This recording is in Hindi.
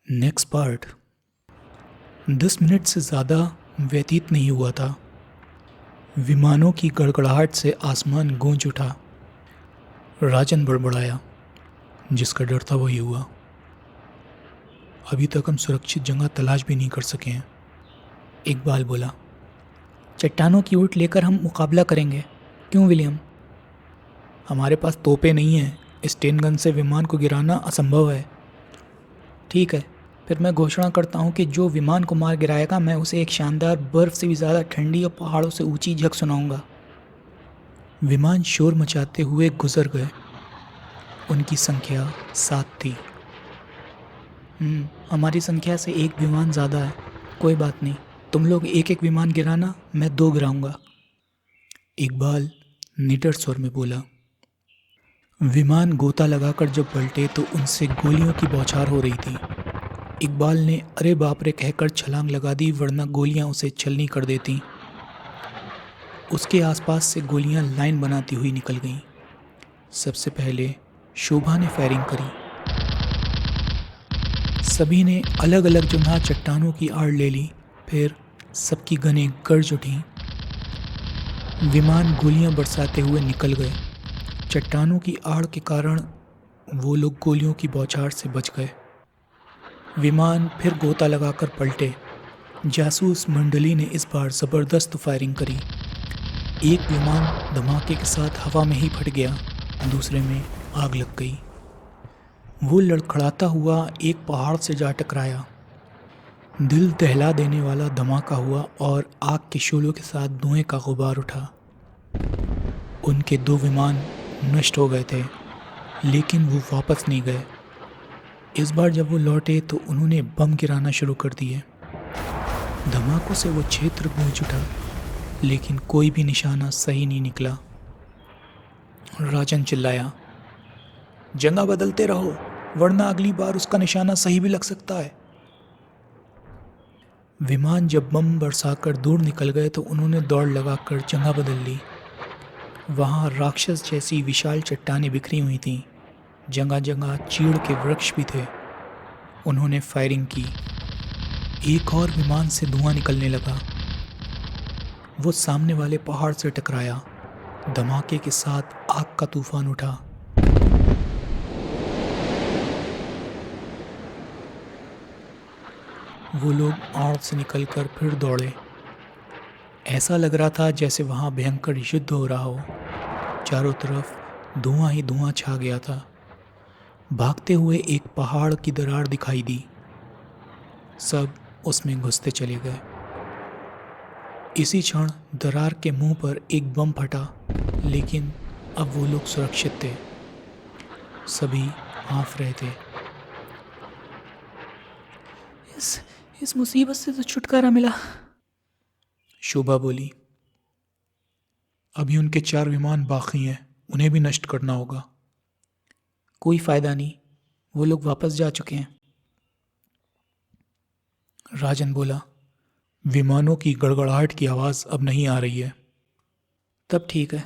Next part. 10 मिनट से ज़्यादा व्यतीत नहीं हुआ था। विमानों की गड़गड़ाहट से आसमान गूंज उठा। राजन बड़बड़ाया, जिसका डर था वही हुआ। अभी तक हम सुरक्षित जगह तलाश भी नहीं कर सके हैं। इकबाल बोला, चट्टानों की ऊँट लेकर हम मुकाबला करेंगे। क्यों विलियम? हमारे पास तोपें नहीं हैं। स्टेन गन से विमान को गिराना असंभव है। ठीक है, फिर मैं घोषणा करता हूँ कि जो विमान को मार गिराएगा मैं उसे एक शानदार बर्फ से भी ज़्यादा ठंडी और पहाड़ों से ऊंची झक सुनाऊंगा। विमान शोर मचाते हुए गुजर गए। उनकी संख्या 7 थी। हमारी संख्या से एक विमान ज़्यादा है। कोई बात नहीं, तुम लोग एक एक विमान गिराना, मैं 2 गिराऊंगा। इकबाल निडर स्वर में बोला। विमान गोता लगाकर जब पलटे तो उनसे गोलियों की बौछार हो रही थी। इकबाल ने अरे बाप रे कहकर छलांग लगा दी, वरना गोलियां उसे छलनी कर देती। उसके आसपास से गोलियां लाइन बनाती हुई निकल गईं। सबसे पहले शोभा ने फायरिंग करी। सभी ने अलग अलग जगह चट्टानों की आड़ ले ली। फिर सबकी गनें गरज उठीं। विमान गोलियां बरसाते हुए निकल गए। चट्टानों की आड़ के कारण वो लोग गोलियों की बौछार से बच गए। विमान फिर गोता लगाकर पलटे। जासूस मंडली ने इस बार ज़बरदस्त फायरिंग करी। एक विमान धमाके के साथ हवा में ही फट गया, दूसरे में आग लग गई। वो लड़खड़ाता हुआ एक पहाड़ से जा टकराया। दिल दहला देने वाला धमाका हुआ और आग के शोलों के साथ धुएं का गुबार उठा। उनके 2 विमान नष्ट हो गए थे, लेकिन वो वापस नहीं गए। इस बार जब वो लौटे तो उन्होंने बम गिराना शुरू कर दिए। धमाकों से वो क्षेत्र गूंज उठा, लेकिन कोई भी निशाना सही नहीं निकला। राजन चिल्लाया, जगह बदलते रहो, वरना अगली बार उसका निशाना सही भी लग सकता है। विमान जब बम बरसाकर दूर निकल गए तो उन्होंने दौड़ लगाकर जगह बदल ली। वहाँ राक्षस जैसी विशाल चट्टानें बिखरी हुई थीं। जगह जगह चीड़ के वृक्ष भी थे। उन्होंने फायरिंग की। एक और विमान से धुआं निकलने लगा। वो सामने वाले पहाड़ से टकराया। धमाके के साथ आग का तूफान उठा। वो लोग आड़ से निकलकर फिर दौड़े। ऐसा लग रहा था जैसे वहाँ भयंकर युद्ध हो रहा हो। चारों तरफ धुआं ही धुआं छा गया था। भागते हुए एक पहाड़ की दरार दिखाई दी। सब उसमें घुसते चले गए। इसी क्षण दरार के मुंह पर एक बम फटा, लेकिन अब वो लोग सुरक्षित थे। सभी हाँफ रहे थे। इस मुसीबत से तो छुटकारा मिला, शोभा बोली। अभी उनके 4 विमान बाकी हैं, उन्हें भी नष्ट करना होगा। कोई फायदा नहीं, वो लोग वापस जा चुके हैं। राजन बोला, विमानों की गड़गड़ाहट की आवाज़ अब नहीं आ रही है। तब ठीक है।